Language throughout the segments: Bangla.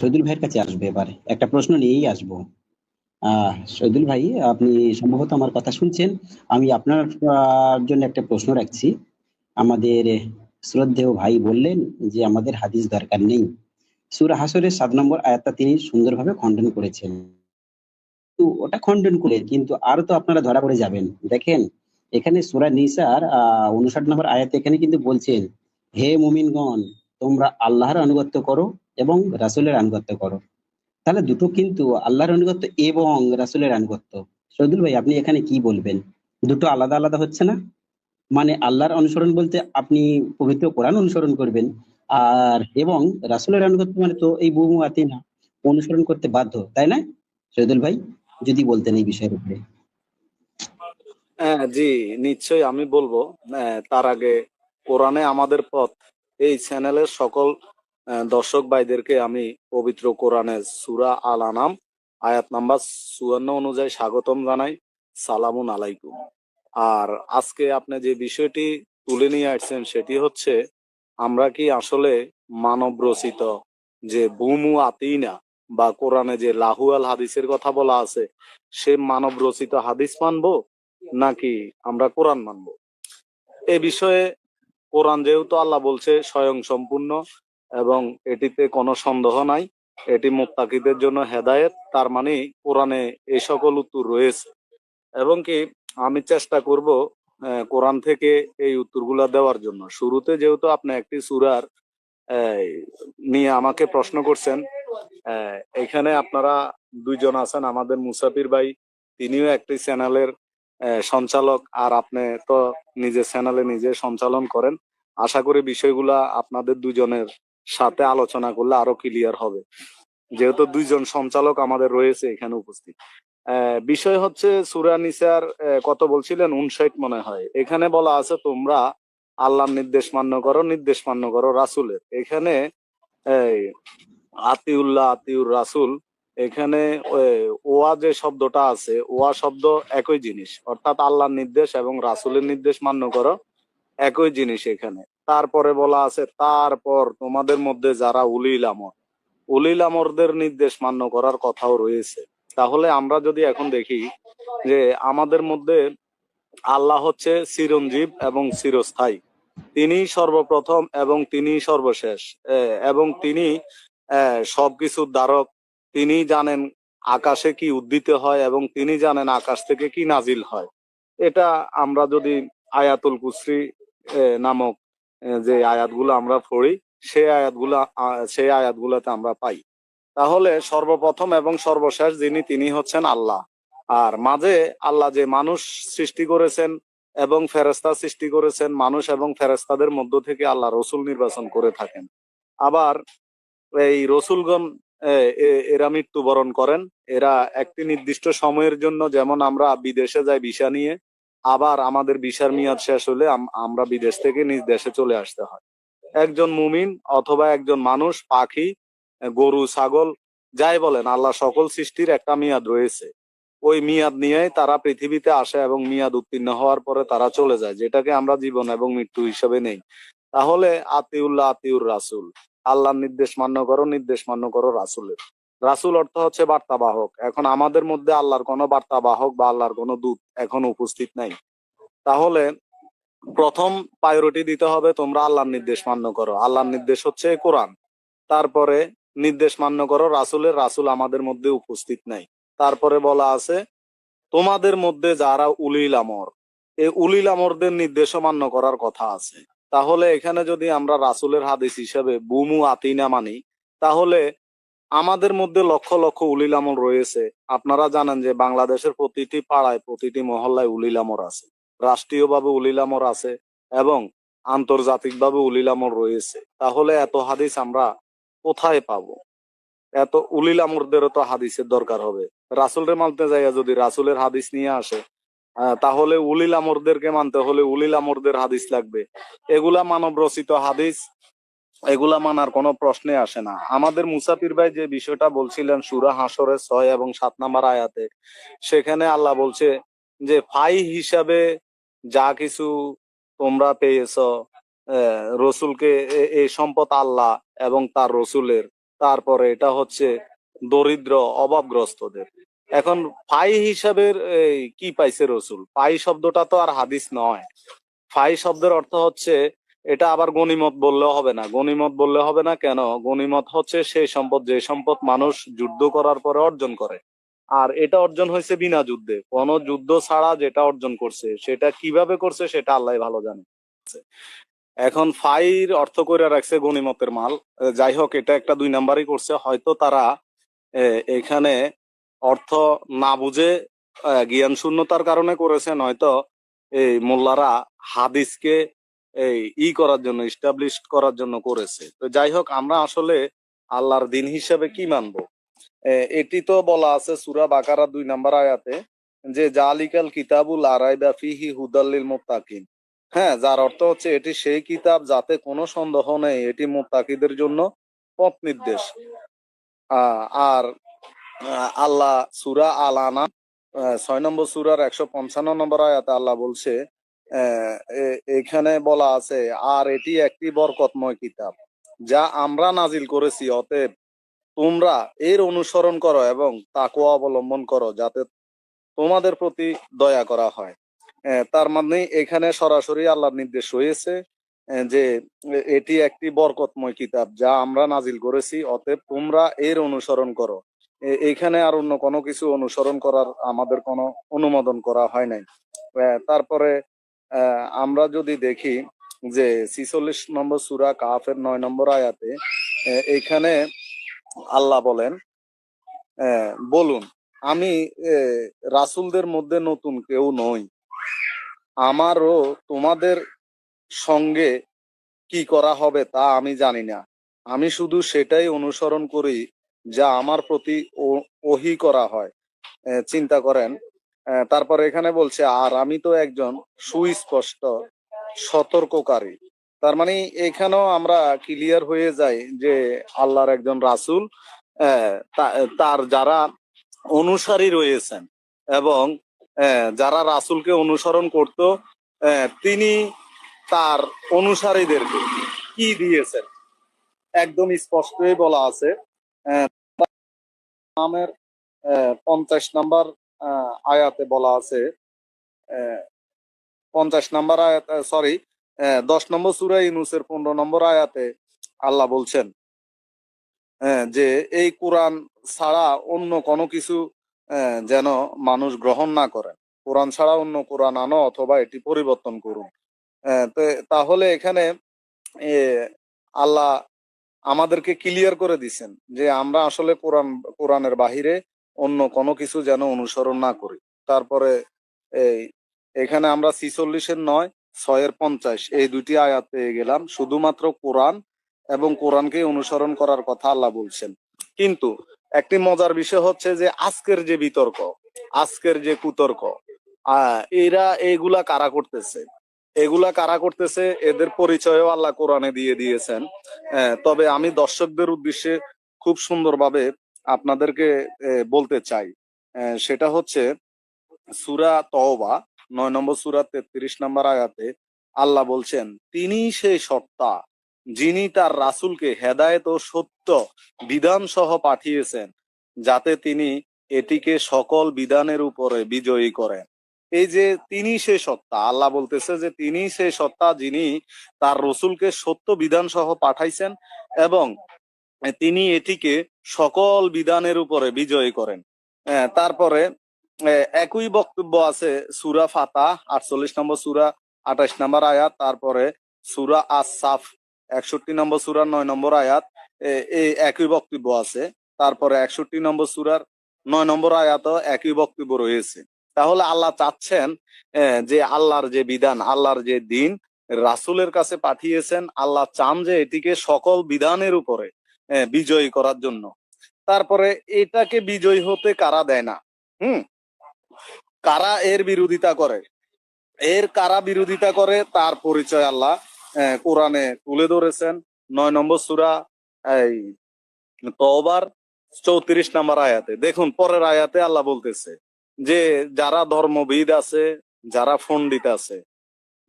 শহীদুল ভাইয়ের কাছে আসবে, এবার একটা প্রশ্ন নিয়েই আসবো। শহীদুল ভাই, আপনি সম্ভবত আমার কথা শুনছেন। আমি আপনার জন্য একটা প্রশ্ন রাখছি। আমাদের শ্রদ্ধেয় ভাই বললেন যে আমাদের হাদিস দরকার নেই। সূরা হাসরের ৭ নম্বর আয়াতটা তিনি সুন্দরভাবে খণ্ডন করেছেন। তো ওটা খণ্ডন করে কিন্তু আরো তো আপনারা ধরা পড়ে যাবেন। দেখেন, এখানে সূরা নিসার ৫৯ নম্বর আয়াতে এখানে কিন্তু বলছেন, হে মুমিনগণ, তোমরা আল্লাহর আনুগত্য করো এবং রাসূলের আনুগত্য করো। তাহলে দুটো কিন্তু আল্লাহর আনুগত্য এবং রাসূলের আনুগত্য। শহীদুল ভাই, আপনি এখানে কি বলবেন? দুটো আলাদা আলাদা হচ্ছে না? মানে আল্লাহর অনুসরণ বলতে আপনি পবিত্র কোরআন অনুসরণ করবেন, আর এবং রাসূলের আনুগত্য মানে তো এই বউ আতিনা অনুসরণ করতে বাধ্য, তাই না? শহীদুল ভাই, যদি বলতেন এই বিষয়ের উপরে। হ্যাঁ, জি, নিশ্চয়ই আমি বলবো। তার আগে কোরআনে আমাদের পথ এই চ্যানেলের সকল দর্শক ভাইদেরকে আমি পবিত্র কোরআনের সূরা আল আনাম আয়াত নাম্বার ৫৪ অনুযায়ী স্বাগতম জানাই। সালামুন আলাইকুম। আর আজকে আপনি যে বিষয়টি তুলে নিয়ে আসছেন সেটি হচ্ছে, আমরা কি আসলে মানব রচিত যে বুমু আতিনা বা কোরআনে যে লাহু আল হাদিসের কথা বলা আছে, সে মানব রচিত হাদিস মানবো নাকি আমরা কোরআন মানবো? এ বিষয়ে কোরআন যেহেতু আল্লাহ বলছে স্বয়ং সম্পূর্ণ এবং এটিতে কোনো সন্দেহ নাই, এটি মুত্তাকিদের জন্য হেদায়েত, তার মানে কোরআনে এই সকল উত্তর রয়েছে। এবং কি আমি চেষ্টা করব কোরআন থেকে এই উত্তরগুলা দেওয়ার জন্য। শুরুতে যেহেতু আপনি একটি সূরার এই, নিয়ে আমাকে প্রশ্ন করছেন, এখানে আপনারা দুইজন আছেন, আমাদের মুসাফির ভাই, তিনিও একটি চ্যানেলের সঞ্চালক, আর আপনি তো নিজের চ্যানেলে নিজে সঞ্চালন করেন। আশা করি বিষয়গুলা আপনাদের দুজনের সাথে আলোচনা করলে আরো ক্লিয়ার হবে, যেহেতু দুইজন সঞ্চালক আমাদের রয়েছে এখানে উপস্থিত। বিষয় হচ্ছে সূরা নিসার কত বলছিলেন, ৫৯ মনে হয়। এখানে বলা আছে তোমরা আল্লাহর নির্দেশ মান্য করো, নির্দেশ মান্য করো রাসূলের। এখানে এই আতিউল্লাহ আতিউর রাসূল, এখানে ওয়া যে শব্দটা আছে, ওয়া শব্দ একই জিনিস, অর্থাৎ আল্লাহর নির্দেশ এবং রাসূলের নির্দেশ মান্য করো, একই জিনিস এখানে। তারপরে বলা আছে তারপর তোমাদের মধ্যে যারা উলিল আমর, উলিল আমরদের নির্দেশ মান্য করার কথাও রয়েছে। তাহলে আমরা যদি এখন দেখি যে আমাদের মধ্যে আল্লাহ হচ্ছে চিরঞ্জীব এবং চিরস্থায়ী, তিনি সর্বপ্রথম এবং তিনি সর্বশেষ, এবং তিনি সবকিছুর ধারক। তিনি জানেন আকাশে কি উদ্দিত হয় এবং তিনি জানেন আকাশ থেকে কি নাজিল হয়। এটা আমরা যদি আয়াতুল কুসরি নামক যে আয়াতগুলো আমরা পড়ি, সেই আয়াতগুলোতে আমরা পাই। তাহলে সর্বপ্রথম এবং সর্বশেষ যিনি, তিনি হচ্ছেন আল্লাহ। আর মাঝে আল্লাহ যে মানুষ সৃষ্টি করেছেন এবং ফেরেস্তা সৃষ্টি করেছেন, মানুষ এবং ফেরেস্তাদের মধ্য থেকে আল্লাহ রসুল নির্বাচন করে থাকেন। আবার এই রসুলগণ এরা মৃত্যুবরণ করেন। এরা একটি নির্দিষ্ট সময়ের জন্য, যেমন আমরা বিদেশে যাই ভিসা নিয়ে, আবার আমাদের ভিসার মেয়াদ শেষ হলে আমরা বিদেশ থেকে নিজ দেশে চলে আসতে হয়। একজন মুমিন অথবা একজন মানুষ, পাখি, গরু, ছাগল, যাই বলেন, আল্লাহ সকল সৃষ্টির একটা মেয়াদ রয়েছে। ওই মেয়াদ নিয়েই তারা পৃথিবীতে আসে এবং মেয়াদ উত্তীর্ণ হওয়ার পরে তারা চলে যায়, যেটাকে আমরা জীবন এবং মৃত্যু হিসেবে নেই। তাহলে আতিউল্লাহ আতিউর রাসূল, আল্লাহর নির্দেশ মান্য করো, নির্দেশ মান্য করো রাসূলের। রাসূল অর্থ হচ্ছে বার্তাবাহক। এখন আমাদের মধ্যে আল্লাহর কোনো বার্তাবাহক বা আল্লাহর কোনো দূত এখন উপস্থিত নাই। তাহলে প্রথম প্রায়োরিটি দিতে হবে তোমরা আল্লাহর নির্দেশ মান্য করো। আল্লাহর নির্দেশ হচ্ছে কোরআন। তারপরে নির্দেশ মান্য করো রাসূলের। রাসূল আমাদের মধ্যে উপস্থিত নাই। তারপরে বলা আছে তোমাদের মধ্যে যারা উলিল আমর, এই উলিল আমরদের নির্দেশও মান্য করার কথা আছে। তাহলে এখানে যদি আমরা রাসূলের হাদিস হিসেবে বুমু আতিনা মানি, তাহলে আমাদের মধ্যে লক্ষ লক্ষ উলিল আমর রয়েছে। আপনারা জানেন যে বাংলাদেশের প্রতিটি পাড়ায়, প্রতিটি মহল্লায় উলিল আমর আছে, রাষ্ট্রীয়ভাবে উলিল আমর আছে এবং আন্তর্জাতিকভাবে উলিল আমর রয়েছে। তাহলে এত হাদিস আমরা কোথায় পাবো? এত উলিল আমরদেরও তো হাদিসের দরকার হবে। রাসূলের মানতে যাইয়া যদি রাসূলের হাদিস নিয়ে আসে, তাহলে উলিল আমরদেরকে মানতে হলে উলিল আমরদের হাদিস লাগবে। এগুলা মানব রচিত হাদিস, এগুলা মানার কোনো প্রশ্নে আসে না। আমাদের মুসাফির ভাই যে বিষয়টা বলছিলেন সূরা হাসরের ৬ এবং ৭ নাম্বার আয়াতে, সেখানে আল্লাহ বলছে যে ফাই হিসাবে যা কিছু তোমরা পেয়েছ, রসুলকে, এই সম্পদ আল্লাহ এবং তার রসুলের, তারপরে এটা হচ্ছে দরিদ্র অভাবগ্রস্তদের। এখন ফাই হিসাবের কি পাইছে রসুল? ফাই শব্দটা তো আর হাদিস নয়। ফাই শব্দের অর্থ হচ্ছে, এটা আবার গনিমত বললেও হবে না। গনিমত বললে হবে না কেন? গনিমত হচ্ছে সেই সম্পদ, যে সম্পদ মানুষ যুদ্ধ করার পরে অর্জন করে। আর এটা অর্জন হয়েছে বিনা যুদ্ধে, কোনো যুদ্ধ ছাড়া যেটা অর্জন করছে, সেটা কিভাবে করছে সেটা আল্লাহ ভালো জানে। এখন ফাইর অর্থ করে রাখছে গনিমতের মাল। যাই হোক, এটা একটা 2 নাম্বারই করছে। হয়তো তারা এখানে অর্থ না বুঝে জ্ঞান শূন্যতার কারণে করেছে, নয়তো এই মোল্লারা হাদিসকে এই করার জন্য, ইস্টাবলিশ করার জন্য করেছে। তো যাই হোক, আমরা আসলে আল্লাহর দিন হিসেবে কি মানবো? এটি তো বলা আছে সূরা বাকারা 2 নাম্বার আয়াতে, যে জালিকাল কিতাবুল লা রাইবা ফিহি হুদাল লিল মুত্তাকিন। হ্যাঁ, যার অর্থ হচ্ছে এটি সেই কিতাব যাতে কোনো সন্দেহ নেই, এটি মুত্তাকিদের জন্য পথ নির্দেশ। আর আল্লাহ সূরা আল আনাম 6 নম্বর সূরার 155 নম্বর আয়াতে আল্লাহ বলছে, এখানে বলা আছে, আর এটি একটি বরকতময় কিতাব যা আমরা নাজিল করেছি, অতএব তোমরা এর অনুসরণ করো এবং তাকওয়া অবলম্বন করো, যাতে তোমাদের প্রতি দয়া করা হয়। তার মানে এখানে সরাসরি আল্লাহর নির্দেশ রয়েছে যে এটি একটি বরকতময় কিতাব যা আমরা নাজিল করেছি, অতএব তোমরা এর অনুসরণ করো। এখানে আর অন্য কোনো কিছু অনুসরণ করার আমাদের কোনো অনুমোদন করা হয় নাই। তারপরে আমরা যদি দেখি যে 46 নম্বর সূরা কাফের 9 নম্বর আয়াতে এখানে আল্লাহ বলেন, বলুন আমি রাসূলদের মধ্যে নতুন কেউ নই, আমারও তোমাদের সঙ্গে কি করা হবে তা আমি জানি না। আমি শুধু সেটাই অনুসরণ করি যা আমার প্রতি ওহী করা হয়। চিন্তা করেন। তারপরে এখানে বলছে, আর আমি তো একজন সুস্পষ্ট সতর্ককারী। তার মানে এখানেও আমরা ক্লিয়ার হয়ে যাই যে আল্লাহর একজন রাসূল, তার যারা অনুসারী রয়েছেন এবং যারা রাসূলকে অনুসরণ করত, তিনি তার অনুসারীদেরকে কি দিয়েছেন একদম স্পষ্টই বলা আছে। নামের 50 নাম্বার আয়াতে বলা আছে, 50 নাম্বার আয়াত, সরি, 10 নম্বর সূরা ইউনূসের 15 নম্বর আয়াতে আল্লাহ বলছেন যে এই কোরআন ছাড়া অন্য কোনো কিছু যেন মানুষ গ্রহণ না করে। কোরআন ছাড়া অন্য কোরআন আনো অথবা এটি পরিবর্তন করুন। তাহলে এখানে এ, আল্লাহ আমাদেরকে ক্লিয়ার করে দিছেন যে আমরা আসলে কোরআনের বাহিরে অন্য কোনো কিছু যেন অনুসরণ না করি। তারপরে এই এখানে আমরা 46-এর 9, 6-এর 50 এই দুটি আয়াত পেয়ে গেলাম। শুধুমাত্র কোরআন এবং কোরআনকে অনুসরণ করার কথা আল্লাহ বলছেন। কিন্তু একটি মজার বিষয় হচ্ছে যে আজকের যে বিতর্ক, আজকের যে কুতর্ক, এরা এগুলা কারা করতেছে? এগুলা কারা করতেছে এদের পরিচয়ও আল্লাহ কোরআনে দিয়ে দিয়েছেন। তবে আমি দর্শকদের উদ্দেশ্যে খুব সুন্দরভাবে আপনাদেরকে বলতে চাই। সেটা হচ্ছে সূরা তওবা 9 নম্বর সূরা 33 নম্বর আয়াতে আল্লাহ বলছেন, তিনি সেই সত্তা যিনি তার রাসূলকে হেদায়েত ও সত্য বিধান সহ পাঠিয়েছেন, যাতে তিনি এটিকে সকল বিধানের উপরে বিজয়ী করেন। এই যে তিনি সেই সত্তা, আল্লাহ বলতেছে যে তিনি সেই সত্তা যিনি তার রসুলকে সত্য বিধান সহ পাঠাইছেন এবং তিনি এটিকে সকল বিধানের উপরে বিজয়ী করেন। তারপরে একই বক্তব্য আছে সূরা ফাতাহ 48 নম্বর সূরা 28 নম্বর আয়াত, তারপরে সূরা আস-সাফ 61 নম্বর সূরার 9 নম্বর আয়াত, এই একই বক্তব্য আছে। তারপরে 61 নম্বর সূরার 9 নম্বর আয়াতও একই বক্তব্য রয়েছে। তাহলে আল্লাহ চাচ্ছেন যে আল্লাহর যে বিধান, আল্লাহর যে দিন রাসূলের কাছে পাঠিয়েছেন, আল্লাহ চান যে এটিকে সকল বিধানের উপরে বিজয়ী করার জন্য। তারপরে এটাকে বিজয়ী হতে কারা দেয় না? কারা এর বিরোধিতা করে? কারা বিরোধিতা করে তার পরিচয় আল্লাহ কোরআনে তুলে ধরেছেন 9 নম্বর সূরা এই তওবার 34 নম্বর আয়াতে। দেখুন পরের আয়াতে আল্লাহ বলতেছে যে যারা ধর্মবিদ আছে, যারা পণ্ডিত আছে,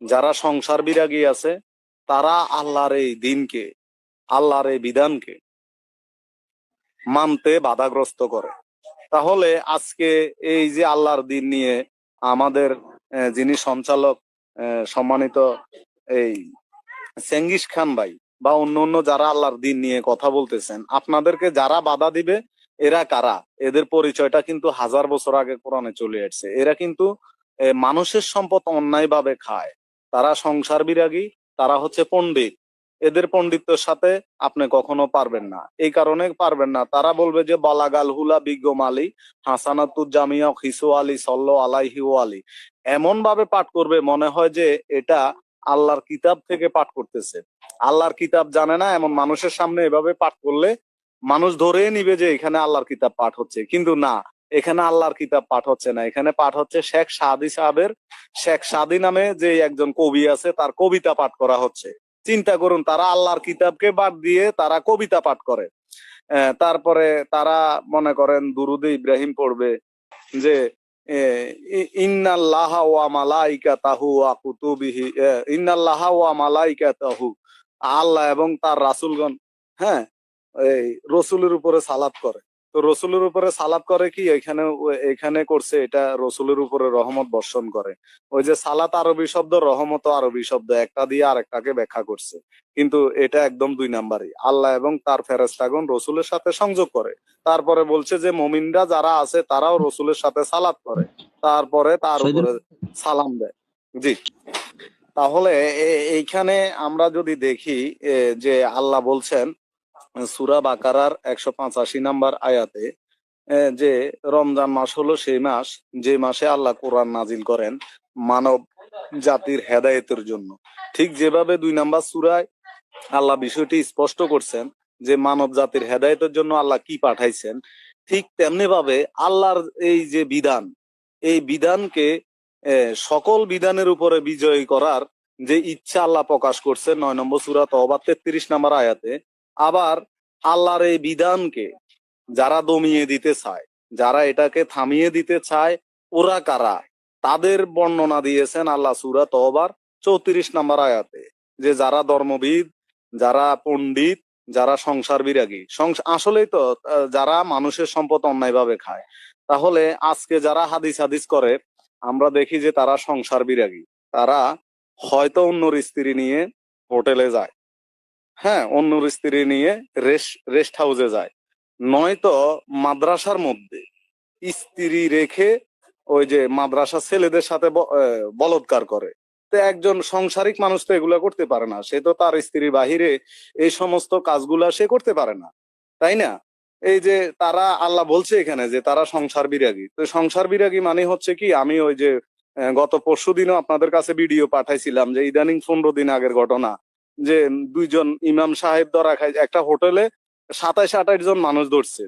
যারা সংসার বিরাগী আছে, তারা আল্লাহর এই দিনকে, আল্লাহর এই বিধানকে মানতে বাধাগ্রস্ত করে। তাহলে আজকে এই যে আল্লাহর দিন নিয়ে আমাদের যিনি সঞ্চালক সম্মানিত এই চেঙ্গিস খান ভাই বা অন্য অন্য যারা আল্লাহর দিন নিয়ে কথা বলতেছেন, আপনাদেরকে যারা বাধা দিবে এরা কারা? এদের পরিচয়টা কিন্তু হাজার বছর আগে কোরআনে চলে আসছে। এরা কিন্তু মানুষের সম্পদ অন্যায়ভাবে খায়। তারা সংসার বিরাগী, তারা হচ্ছে পণ্ডিত। এদের পণ্ডিত্যের সাথে আপনি কখনো পারবেন না। এই কারণে পারবেন না, তারা বলবে যে বালাগাল হুলা বিজ্ঞ মালি হাসানাতুজ জামিয়া খিসু আলী সল্ল আলাইহি আলী, এমন ভাবে পাঠ করবে মনে হয় যে এটা আল্লাহর কিতাব থেকে পাঠ করতেছে। আল্লাহর কিতাব জানে না এমন মানুষের সামনে এভাবে পাঠ করলে মানুষ ধরে নিবে যে এখানে আল্লাহর কিতাব পাঠ হচ্ছে, কিন্তু না, এখানে আল্লাহর কিতাব পাঠ হচ্ছে না, এখানে পাঠ হচ্ছে শেখ সাদি সাহেবের, শেখ সাদি নামে যে একজন কবি আছে তার কবিতা পাঠ করা হচ্ছে। চিন্তা করুন, তারা আল্লাহর কিতাবকে বাদ দিয়ে তারা কবিতা পাঠ করে। তারপরে তারা মনে করেন দুরুদে ইব্রাহিম পড়বে যে ইন্নাল্লাহা ওয়া মালাইকাতাহু ওয়া কুতুবিহি, ইন্নাল্লাহা ওয়া মালাইকাতাহু, আল্লাহ এবং তার রাসূলগণ, হ্যাঁ, এই রসুলের উপরে সালাত করে। তো রসুলের উপরে সালাত করে কি এখানে এখানে করছে, এটা রসুলের উপরে রহমত বর্ষণ করে। ওই যে সালাত আরবি শব্দ, রহমত আরবি শব্দ, একটা দিয়ে আরেকটাকে ব্যাখ্যা করছে, কিন্তু এটা একদম দুই নাম্বারই। আল্লাহ এবং তার ফেরেশতাগণ রসুলের সাথে সংযোগ করে। তারপরে বলছে যে মুমিনরা যারা আছে তারাও রসুলের সাথে সালাত করে, তারপরে তার শহীদুল উপরে সালাম দেয়। জি, তাহলে এইখানে আমরা যদি দেখি যে আল্লাহ বলছেন সূরা বাকারার 185 নাম্বার আয়াতে যে রমজান মাস হলো সেই মাস যে মাসে আল্লাহ কোরআন নাজিল করেন মানব জাতির হেদায়েতের জন্য। ঠিক যেভাবে 2 নাম্বার সূরায় আল্লাহ বিষয়টি স্পষ্ট করছেন যে মানব জাতির হেদায়েতের জন্য আল্লাহ কি পাঠাইছেন, ঠিক তেমনি ভাবে আল্লাহর এই যে বিধান, এই বিধানকে সকল বিধানের উপরে বিজয়ী করার যে ইচ্ছা আল্লাহ প্রকাশ করছেন 9 নম্বর সূরা তওবা 33 নম্বর আয়াতে। আবার আল্লাহর এই বিধানকে যারা দমিয়ে দিতে চায়, যারা এটাকে থামিয়ে দিতে চায়, ওরা কারা, তাদের বর্ণনা দিয়েছেন আল্লাহ সূরা তওবার 34 নম্বর আয়াতে, যে যারা ধর্মবিদ, যারা পণ্ডিত, যারা সংসার বিরাগী। আসলেই তো যারা মানুষের সম্পদ অন্যায়ভাবে খায়। তাহলে আজকে যারা হাদিস হাদিস করে আমরা দেখি যে তারা সংসার বিরাগী। তারা হয়তো অন্যর স্ত্রী নিয়ে হোটেলে যায়, হ্যাঁ, অন্যর স্ত্রী নিয়ে রেস্ট হাউসে যায়, নয়তো মাদ্রাসার মধ্যে স্ত্রী রেখে ওই যে মাদ্রাসা ছেলেদের সাথে বলৎকার করে। তো একজন সংসারিক মানুষ তো এগুলা করতে পারে না, সে তো তার স্ত্রীর বাহিরে এই সমস্ত কাজগুলা সে করতে পারে না, তাই না? এই যে তারা, আল্লাহ বলছে এখানে যে তারা সংসার বিরাগী। তো সংসার বিরাগী মানে হচ্ছে কি, আমি ওই যে গত পরশুদিনও আপনাদের কাছে ভিডিও পাঠাইছিলাম যে ইদানিং 15 দিন আগের ঘটনা, যে 2জন ইমাম সাহেব ধরা খায় একটা হোটেলে, 27-28 জন মানুষ ধরছে।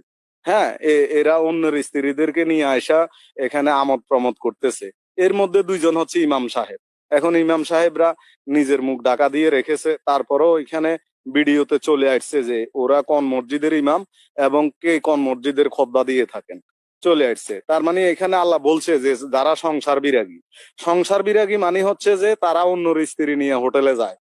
হ্যাঁ, এরা অন্যের স্ত্রীদেরকে নিয়ে আয়সা এখানে আমোদ প্রমোদ করতেছে। এর মধ্যে 2জন হচ্ছে ইমাম সাহেব। এখন ইমাম সাহেবরা নিজের মুখ ঢাকা দিয়ে রেখেছে, তারপরেও এখানে ভিডিওতে চলে আসছে যে ওরা কোন মসজিদের ইমাম এবং কে কোন মসজিদের খোতবা দিয়ে থাকেন, চলে আসছে। তার মানে এখানে আল্লাহ বলছে যে যারা সংসার বিরাগী, সংসার বিরাগী মানে হচ্ছে যে তারা অন্যর স্ত্রী নিয়ে হোটেলে যায়,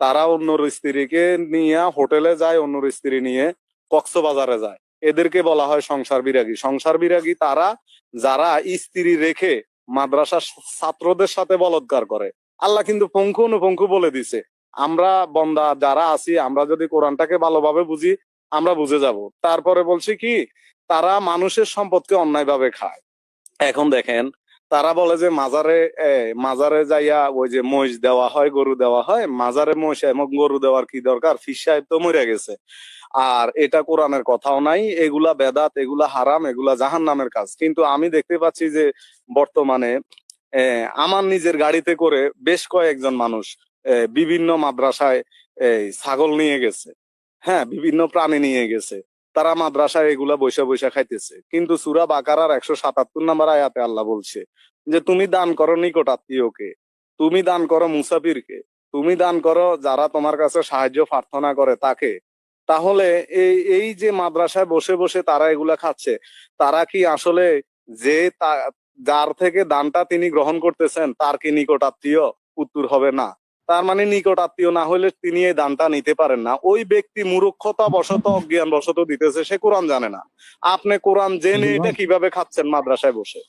তারা অন্যর স্ত্রীকে নিয়ে হোটেলে যায়, অন্যর স্ত্রী নিয়ে কক্সবাজারে যায়, এদেরকে বলা হয় সংসার বিরাগী। সংসার বিরাগী তারা যারা স্ত্রী রেখে মাদ্রাসার ছাত্রদের সাথে বলাৎকার করে। আল্লাহ কিন্তু পুঙ্খানুপুঙ্খ বলে দিছে। আমরা বন্দা যারা আছি, আমরা যদি কোরআনটাকে ভালোভাবে বুঝি আমরা বুঝে যাব। তারপরে বলছি কি, তারা মানুষের সম্পদকে অন্যায়ভাবে খায়। এখন দেখেন, তারা বলে যে মাজারে মাজারে যাইয়া ওই যে মহিষ দেওয়া হয়, গরু দেওয়া হয়, মাজারে মহিষ এবং গরু দেওয়ার কি দরকার, ফিস সাহেব তো মরে গেছে। আর এটা কোরআনের কথাও নাই, এগুলা বেদাত, এগুলা হারাম, এগুলা জাহান্নামের কাজ। কিন্তু আমি দেখতে পাচ্ছি যে বর্তমানে আমার নিজের গাড়িতে করে বেশ কয়েকজন মানুষ বিভিন্ন মাদ্রাসায় ছাগল নিয়ে গেছে, হ্যাঁ, বিভিন্ন প্রাণী নিয়ে গেছে। তারা মাদ্রাসায় এগুলা বৈশা বৈশা খাইতেছে। কিন্তু সূরা বাকারার 177 নম্বর আয়াতে আল্লাহ বলছে যে তুমি দান করো নিকট আত্মীয়কে, তুমি দান করো মুসাফিরকে, তুমি দান করো যারা তোমার কাছে সাহায্য প্রার্থনা করে তাকে। তাহলে এই যে মাদ্রাসায় বসে বসে তারা এগুলা খাচ্ছে, তারা কি আসলে যে যার থেকে দানটা তিনি গ্রহণ করতেছেন তার কি নিকট আত্মীয়? উত্তর হবে না। তার মানে নিকট আত্মীয় না হলে তিনি এই দানটা নিতে পারেন না। ওই ব্যক্তি মূর্খতা বশত অজ্ঞান বশত দিতেছে, সে কোরআন জানে না। আপনি কোরআন জেনে এটা কিভাবে খাচ্ছেন মাদ্রাসায় বসে?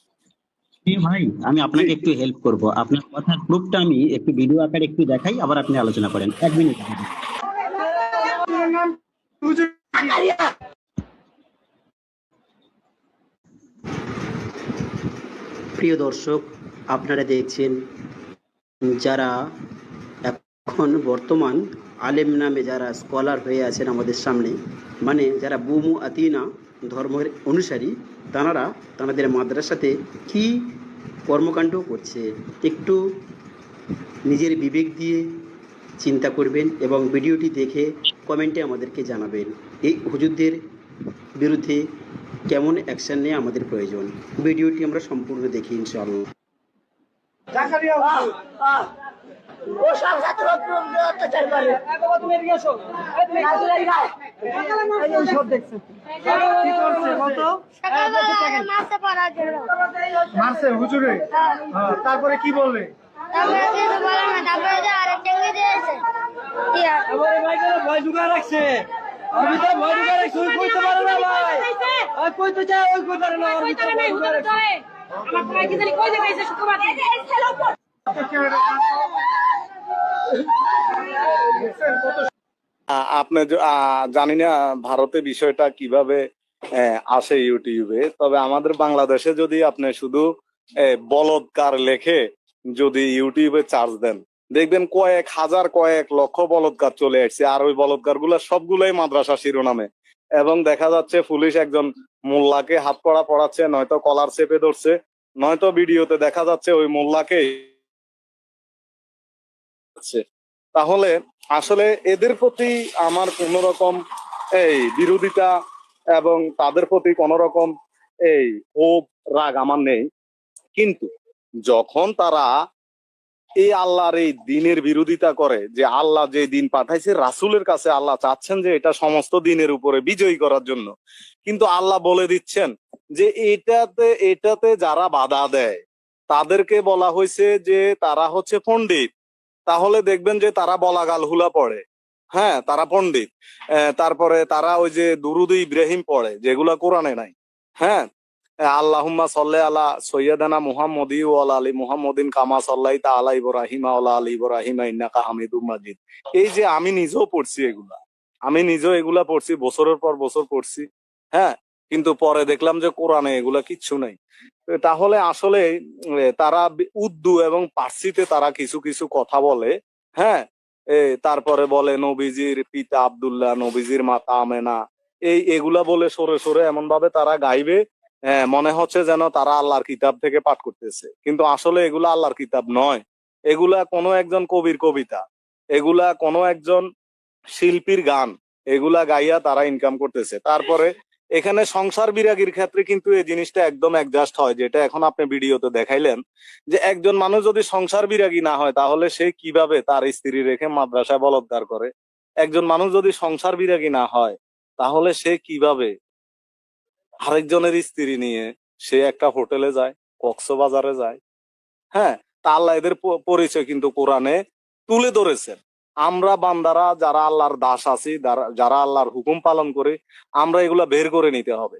ভাই আমি জি। আপনাকে একটু হেল্প করব, আপনার কথার প্রুফটা আমি একটু ভিডিও আকারে একটু দেখাই, আবার আপনি আলোচনা করেন 1 মিনিট। প্রিয় দর্শক, আপনারা দেখছেন যারা এখন বর্তমান আলেম নামে যারা স্কলার হয়ে আছেন আমাদের সামনে, মানে যারা বুমু আতিনা ধর্মের অনুসারী, তাঁরা তাদের মাদ্রাসাতে কি কর্মকাণ্ড করছে একটু নিজের বিবেক দিয়ে চিন্তা করবেন এবং ভিডিওটি দেখে কমেন্টে আমাদেরকে জানাবেন এই হুজুরদের বিরুদ্ধে কেমন অ্যাকশন নেওয়া আমাদের প্রয়োজন। ভিডিওটি আমরা সম্পূর্ণ দেখি ইনশাআল্লাহ। ও সব ছাত্র অত্যাচার করে সব দেখছে কি করছে কত মারছে হুজুরে তারপরে কি বললে ভয় ঢুকা রাখছে আমি তো ভয় ঢুকা রাখছি ওই কইতে পারে না ভাই ওই কইতে চায় ওই কইতে পারে না ওর ভিতরে ভয় ঢুকা রাখছে আমার প্রায় কি জানি কই দেখাইছে শুক্রবার আপনি জানি না ভারতে বিষয়টা কিভাবে আসে ইউটিউবে, তবে আমাদের বাংলাদেশে যদি আপনি শুধু বলৎকার লেখে যদি ইউটিউবে চার্জ দেন, দেখবেন কয়েক হাজার কয়েক লক্ষ বলৎকার চলে আসছে। আর ওই বলৎকার গুলা সবগুলাই মাদ্রাসা শিরোনামে, এবং দেখা যাচ্ছে পুলিশ একজন মোল্লাকে হাত কড়া পড়াচ্ছে, নয়তো কলার চেপে ধরছে, নয়তো ভিডিওতে দেখা যাচ্ছে ওই মোল্লাকে। তাহলে আসলে এদের প্রতি আমার কোন রকম এই বিরোধিতা এবং তাদের প্রতি কোন রকম এই ক্ষোভ রাগ আমার নেই, কিন্তু যখন তারা এই আল্লাহর এই দিনের বিরোধিতা করে, যে আল্লাহ যে দিন পাঠাইছে রাসূলের কাছে আল্লাহ চাচ্ছেন যে এটা সমস্ত দিনের উপরে বিজয়ী করার জন্য, কিন্তু আল্লাহ বলে দিচ্ছেন যে এটাতে যারা বাধা দেয় তাদেরকে বলা হয়েছে যে তারা হচ্ছে পণ্ডিত। তাহলে দেখবেন যে তারা বলাগাল হুলা পড়ে, হ্যাঁ তারা পণ্ডিত। তারপরে তারা ওই যে দুরুদ ইব্রাহিম পড়ে যেগুলা কোরআনে নাই, হ্যাঁ আল্লাহুম্মা সাল্লি আলা সৈয়দানা মুহাম্মদি ওয়ালা আলি মুহাম্মদিন কামা সাল্লাইতা আলা ইব্রাহিমা ওয়ালা আলি ইব্রাহিমা ইন্নাকা হামিদুম মাজিদ। এই যে আমি নিজেও পড়ছি এগুলা, আমি নিজেও এগুলা পড়ছি, বছরের পর বছর পড়ছি, হ্যাঁ, কিন্তু পরে দেখলাম যে কোরআনে এগুলা কিচ্ছু নাই। তাহলে আসলে তারা উর্দু এবং পার্সিতে তারা কিছু কিছু কথা বলে, হ্যাঁ তারপরে বলে নবীজির পিতা আব্দুল্লাহ, নবীজির মাতা আমেনা, এগুলা বলে সরে সরে এমন ভাবে তারা গাইবে মনে হচ্ছে যেন তারা আল্লাহর কিতাব থেকে পাঠ করতেছে, কিন্তু আসলে এগুলা আল্লাহর কিতাব নয়। এগুলা কোনো একজন কবির কবিতা, এগুলা কোনো একজন শিল্পীর গান, এগুলা গাইয়া তারা ইনকাম করতেছে। তারপরে এখানে সংসার বিরাগীর ক্ষেত্রে কিন্তু এই জিনিসটা একদম অ্যাডজাস্ট হয়, যেটা এখন আপনি ভিডিওতে দেখাইলেন, যে একজন মানুষ যদি সংসার বিরাগী না হয় তাহলে সে কিভাবে তার স্ত্রী রেখে মাদ্রাসায় বলৎকার করে? একজন মানুষ যদি সংসার বিরাগী না হয় তাহলে সে কিভাবে আরেকজনের স্ত্রী নিয়ে সে একটা হোটেলে যায়, কক্সবাজারে যায়? হ্যাঁ, তা আল্লাহ এদের পরিচয় কিন্তু কোরআনে তুলে ধরেছেন। আমরা বান্দারা যারা আল্লাহর দাস আছি, যারা আল্লাহর হুকুম পালন করি, আমরা এগুলা বের করে নিতে হবে,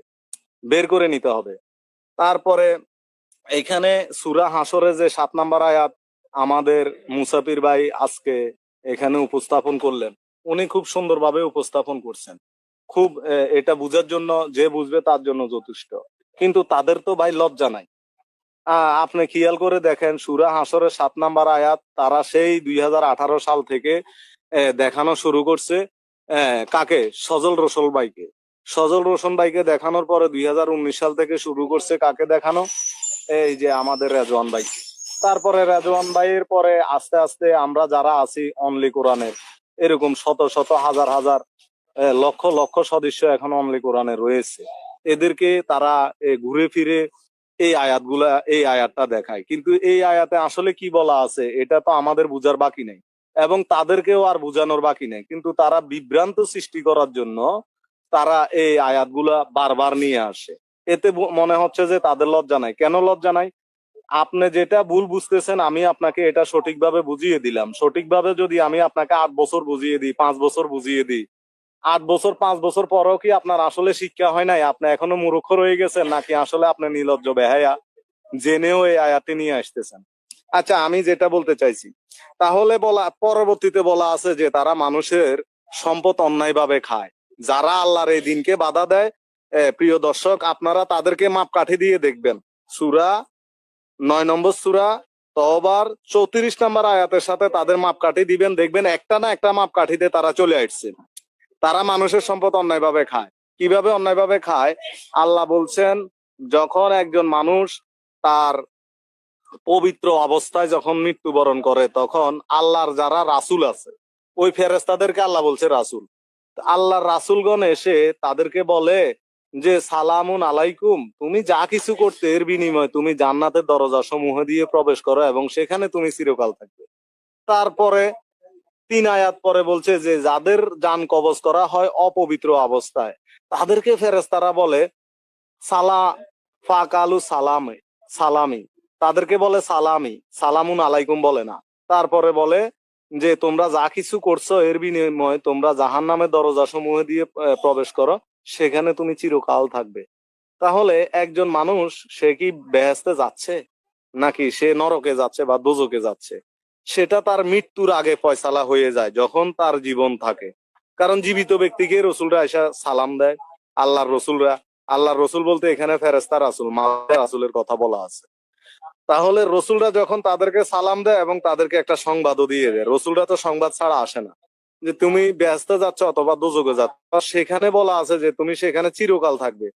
বের করে নিতে হবে। তারপরে এখানে সূরা হাসরে যে 7 নাম্বার আয়াত আমাদের মুসাফির ভাই আজকে এখানে উপস্থাপন করলেন, উনি খুব সুন্দরভাবে উপস্থাপন করছেন। খুব এটা বুঝার জন্য, যে বুঝবে তার জন্য যথেষ্ট, কিন্তু তাদের তো ভাই লজ্জা নাই। আপনি খেয়াল করে দেখেন সূরা হাসরের 7 নাম্বার আয়াত তারা সেই 2018 সাল থেকে দেখানো শুরু করছে। কাকে? সজল রসুল ভাইকে। সজল রোশন ভাইকে দেখানোর পরে 2019 সাল থেকে শুরু করছে কাকে দেখানো? এই যে আমাদের রেজওয়ান ভাই। তারপরে রেজওয়ান ভাইয়ের পরে আস্তে আস্তে আমরা যারা আছি অনলি কোরআনের, এরকম শত শত হাজার হাজার লক্ষ লক্ষ সদস্য এখন অনলি কোরআনে রয়েছে। এদেরকে তারা ঘুরে ফিরে এই আয়াতটা দেখায়, কিন্তু এই আয়াতে আসলে কি বলা আছে এটা তো আমাদের বুঝার বাকি নেই, এবং তাদেরকেও আর বুঝানোর বাকি নেই, কিন্তু তারা বিভ্রান্ত সৃষ্টি করার জন্য তারা এই আয়াতগুলা বারবার নিয়ে আসে। এতে মনে হচ্ছে যে তাদের লজ্জা নাই। কেন লজ্জা নাই? আপনি যেটা ভুল বুঝতেছেন আমি আপনাকে এটা সঠিকভাবে বুঝিয়ে দিলাম। সঠিকভাবে যদি আমি আপনাকে 8 বছর বুঝিয়ে দিই, 5 বছর বুঝিয়ে দিই, 8 বছর 5 বছর পরেও কি আপনার আসলে শিক্ষা হয় নাই? আপনি এখনো মূর্খ রয়ে গেছেন, নাকি আসলে আপনি নির্লজ্জ বেহায়া জেনেও এই আয়াতে নিয়ে আসতেছেন? আচ্ছা, আমি যেটা বলতে চাইছি, তাহলে পরবর্তীতে বলা আছে যে তারা মানুষের সম্পদ অন্যায়ভাবে খায়। যারা আল্লাহর এই দিনকে বাধা দেয়, প্রিয় দর্শক, আপনারা তাদেরকে মাপকাঠি দিয়ে দেখবেন। সূরা 9 নম্বর সূরা তওবার 34 নম্বর আয়াতের সাথে তাদের মাপকাঠি দিবেন, দেখবেন একটা না একটা মাপকাঠিতে তারা চলে আসছে। তারা মানুষের সম্পদ অন্যায়ভাবে খায়। কিভাবে অন্যায়ভাবে খায়? আল্লাহ বলছেন, যখন একজন মানুষ তার পবিত্র অবস্থায় যখন মৃত্যুবরণ করে, তখন আল্লাহর যারা রাসূল আছে, ওই ফেরেশতাদেরকে আল্লাহ বলছে রাসূল। আল্লাহর রাসূলগণ এসে তাদেরকে বলে যে সালামুন আলাইকুম, তুমি যা কিছু করতে এর বিনিময়ে তুমি জান্নাতের দরজা সমূহ দিয়ে প্রবেশ করো এবং সেখানে তুমি চিরকাল থাকবে। তারপরে 3 আয়াত পরে বলছে যে যাদের জান কবজ করা হয় অপবিত্র অবস্থায়, তাদেরকে ফেরেশতারা বলে সালা ফাকালু সালামে সালামি, তাদেরকে বলে সালামি, সালামুন আলাইকুম বলে না। তারপরে বলে যে তোমরা যা কিছু করছো এর বিনিময়ে তোমরা জাহান্নামের দরজা সমূহ দিয়ে প্রবেশ করো, সেখানে তুমি চিরকাল থাকবে। তাহলে একজন মানুষ সে কি বেহেশতে যাচ্ছে নাকি সে নরকে যাচ্ছে বা দোজকে যাচ্ছে, সেটা তার মৃত্যুর আগে ফয়সালা হয়ে যায় যখন তার জীবন থাকে। কারণ জীবিত ব্যক্তিকে রসুলরা এসে সালাম দেয়, আল্লাহর রসুলরা। আল্লাহর রসুল বলতে এখানে ফেরেশতা রাসূল, মাওলা রাসূলের কথা বলা আছে। তাহলে রসুলরা যখন তাদেরকে সালাম দেয় এবং তাদেরকে একটা সংবাদও দিয়ে দেয়, রসুলরা তো সংবাদ ছাড়া আসে না যে তুমি ব্যস্ত যাচ্ছ অথবা দোজকে যাচ্ছ, সেখানে বলা আছে যে তুমি সেখানে চিরকাল থাকবে।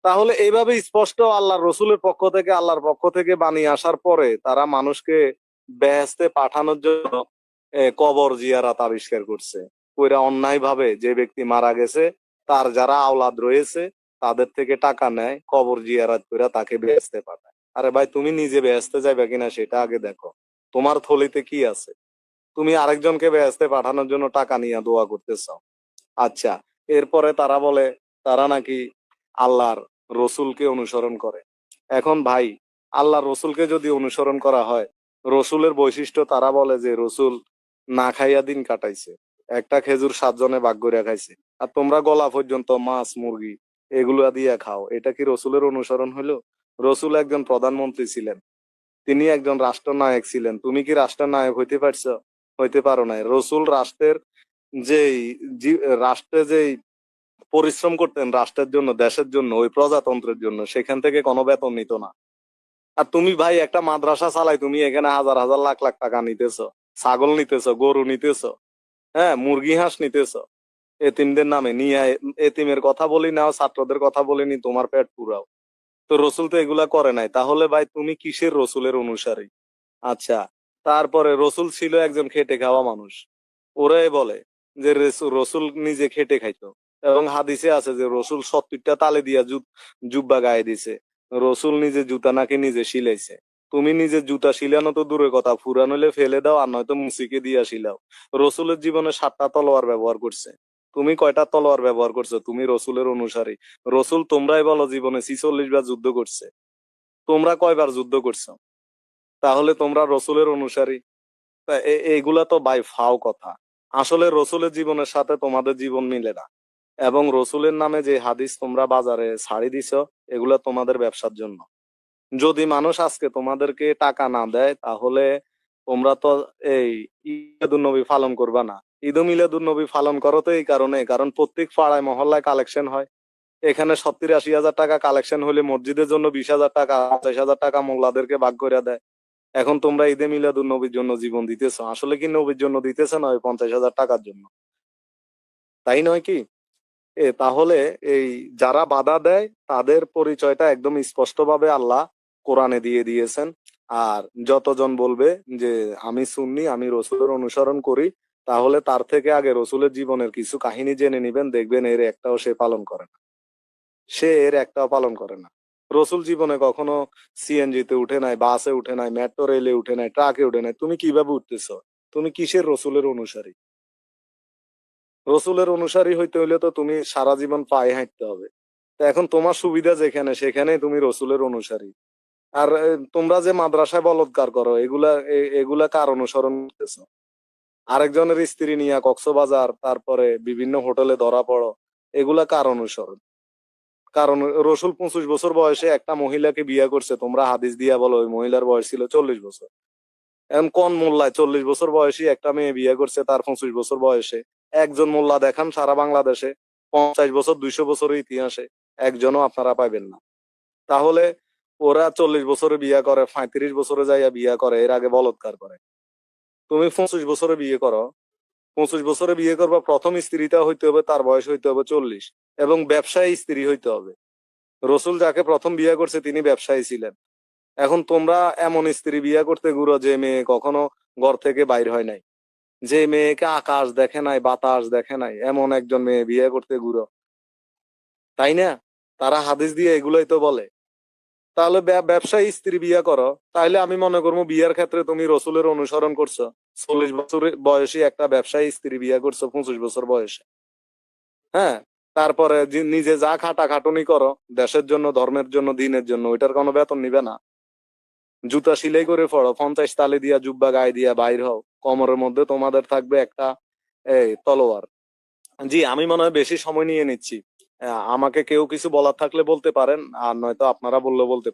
তাহলে এইভাবে স্পষ্ট আল্লাহর রসুলের পক্ষ থেকে, আল্লাহর পক্ষ থেকে বাণী আসার পরে তারা মানুষকে বেহেশতে পাঠানোর জন্য কবর জিয়ারাত আবিষ্কার করছে। ওইরা অন্যায় ভাবে যে ব্যক্তি মারা গেছে তার যারা আওলাদ রয়েছে তাদের থেকে টাকা নেয়, কবর জিয়ারাত করে তাকে বেহেশতে পাঠায়। আরে ভাই, তুমি নিজে বেহেশতে যাবে কিনা সেটা আগে দেখো, তোমার থলিতে কি আছে? তুমি আরেকজনকে বেহেশতে পাঠানোর জন্য টাকা নিয়ে দোয়া করতেছ। আচ্ছা, এরপরে তারা বলে তারা নাকি আল্লাহর রসুলকে অনুসরণ করে। এখন ভাই, আল্লাহর রসুলকে যদি অনুসরণ করা হয়, রসুলের বৈশিষ্ট্য তারা বলে যে রসুল না খাইয়া দিন কাটাইছে, একটা খেজুর 7 জনে ভাগ করে খাইছে, আর তোমরা গলা পর্যন্ত মাছ মুরগি এগুলা দিয়ে খাও। এটা কি রসুলের অনুসরণ হইলো? রসুল একজন প্রধানমন্ত্রী ছিলেন, তিনি একজন রাষ্ট্রনায়ক ছিলেন। তুমি কি রাষ্ট্রনায়ক হইতে পারছো? হইতে পারো নাই। রসুল রাষ্ট্রের যেই রাষ্ট্রে যেই পরিশ্রম করতেন রাষ্ট্রের জন্য, দেশের জন্য, ওই প্রজাতন্ত্রের জন্য, সেখান থেকে কোনো বেতন নিত না। আর তুমি ভাই একটা মাদ্রাসা চালাই, তুমি এখানে হাজার হাজার লাখ লাখ টাকা নিতেছো, ছাগল নিতেছো, গরু নিতেছো, হ্যাঁ, মুরগি হাঁস নিতেছো এতিমদের নামে নিয়ে। এতিমের কথা বলি না, ছাত্রদের কথা বলিনি, তোমার পেট পুরাও। তো রসুল তো এগুলা করে নাই। তাহলে ভাই তুমি কিসের রসুলের অনুসারী? আচ্ছা, তারপরে রসুল ছিল একজন খেটে খাওয়া মানুষ। ওরাই বলে যে রসুল নিজে খেটে খাইতো, এবং হাদিসে আছে যে রসুল 70টা তালে দিয়া জুব্বা গায়ে দিছে। রসুল নিজে জুতা নাকি নিজে শিলাইছে। তুমি নিজে জুতা শিলানো তো দূরের কথা, ফুরান হলে ফেলে দাও, আর নয়তো মুসিকে দিয়া শিলাও। রসুলের জীবনে 7টা তলোয়ার ব্যবহার করছে, তুমি কয়টা তলোয়ার ব্যবহার করছো? তুমি রসুলের অনুসারী। রসুল তোমরাই বলো জীবনে 46 বার যুদ্ধ করছে, তোমরা কয়বার যুদ্ধ করছো? তাহলে তোমরা রসুলের অনুসারী? তা এইগুলা তো ভাই ফাও কথা। আসলে রসুলের জীবনের সাথে তোমাদের জীবন মিলে না, এবং রসুলের নামে যে হাদিস তোমরা বাজারে ছাড়ি দিছ, এগুলা তোমাদের ব্যবসার জন্য। যদি মানুষ আজকে তোমাদেরকে টাকা না দেয়, তাহলে তোমরা তো এই ঈদুন নবী পালন করবা না। ঈদ মিলাদুন নবী পালন করো তো এই কারণে, কারণ প্রত্যেক পাড়ায় মহল্লায় কালেকশন হয়। এখানে 70-80 হাজার টাকা কালেকশন হলে মসজিদের জন্য 20,000 টাকা, 50,000 টাকা মোল্লাদেরকে ভাগ করে দেয়। এখন তোমরা ঈদে মিলাদুন নবীর জন্য জীবন দিতেছো, আসলে কি নবীর জন্য দিতেছে না ওই 50,000 টাকার জন্য? তাই নয় কি? তাহলে এই যারা বাধা দেয় তাদের পরিচয়টা একদম স্পষ্টভাবে আল্লাহ কোরআনে দিয়ে দিয়েছেন। আর যতজন বলবে যে আমি সুন্নি, আমি রসুলের অনুসরণ করি, তাহলে তার থেকে আগে রসুলের জীবনের কিছু কাহিনী জেনে নিবেন, দেখবেন এর একটাও সে পালন করে না। সে এর একটাও পালন করে না। রসুল জীবনে কখনো সিএনজি তে উঠে নাই, বাসে উঠে নাই, মেট্রো রেলে উঠে নাই, ট্রাকে উঠে নাই। তুমি কিভাবে উঠতেছ? তুমি কিসের রসুলের অনুসারী? রসুলের অনুসারী হইতে হইলে তো তুমি সারা জীবন পায়ে হাঁটতে হবে। তা এখন তোমার সুবিধা যেখানে, সেখানে তুমি রসুলের অনুসারী। আর তোমরা যে মাদ্রাসায় বলৎকার করো, এগুলা কার অনুসরণ করতেছো? আরেকজনের স্ত্রী নিয়ে কক্সবাজার, তারপরে বিভিন্ন হোটেলে ধরা পড়ো, এগুলা কার অনুসরণ? কারণ রসুল 25 বছর বয়সে একটা মহিলাকে বিয়ে করছে, তোমরা হাদিস দিয়া বলো ওই মহিলার বয়স ছিল 40 বছর। এখন কোন মোল্লায় 40 বছর বয়সী একটা মেয়ে বিয়ে করছে তার 25 বছর বয়সে? একজন মোল্লা দেখান সারা বাংলাদেশে, 50 বছর 200 বছরের ইতিহাসে একজনও আপনারা পাইবেন না। তাহলে ওরা 40 বছরে বিয়ে করে, 35 বছরে যাইয়া বিয়ে করে, এর আগে বলৎকার করে। তুমি 25 বছরে বিয়ে করো, 25 বছরে বিয়ে করবা, প্রথম স্ত্রীটা হইতে হবে তার বয়স হইতে হবে 40, এবং ব্যবসায়ী স্ত্রী হইতে হবে। রসুল যাকে প্রথম বিয়ে করছে তিনি ব্যবসায়ী ছিলেন। এখন তোমরা এমন স্ত্রী বিয়ে করতে ঘুরো যে মেয়ে কখনো ঘর থেকে বাইর হয় নাই, যে মেয়েকে আকাশ দেখে নাই, বাতাস দেখে নাই, এমন একজন মেয়ে বিয়ে করতে ঘুরো, তাই না? তারা হাদিস দিয়ে এগুলোই তো বলে। তাহলে ব্যবসায়ী স্ত্রী বিয়ে করো, তাহলে আমি মনে করবো বিয়ের ক্ষেত্রে তুমি রসুলের অনুসরণ করছো। 40 বছর বয়সী একটা ব্যবসায়ী স্ত্রী বিয়ে করছো 25 বছর বয়সে। হ্যাঁ, তারপরে নিজে যা খাটাখাটুনি করো দেশের জন্য, ধর্মের জন্য, দিনের জন্য, ওইটার কোনো বেতন নিবে না। জুতা সেলাই করে পড়ো, 50 তালি দিয়া জুব্বা গায়ে দিয়া বাইর হও, কোমরের মধ্যে তোমাদের থাকবে একটা তলোয়ার। জি, আমি মনে হয় বেশি সময় নিয়ে নিচ্ছি। আমাকে কেউ কিছু বলার থাকলে বলতে পারেন, আর নয়তো আপনারা বললে বলতে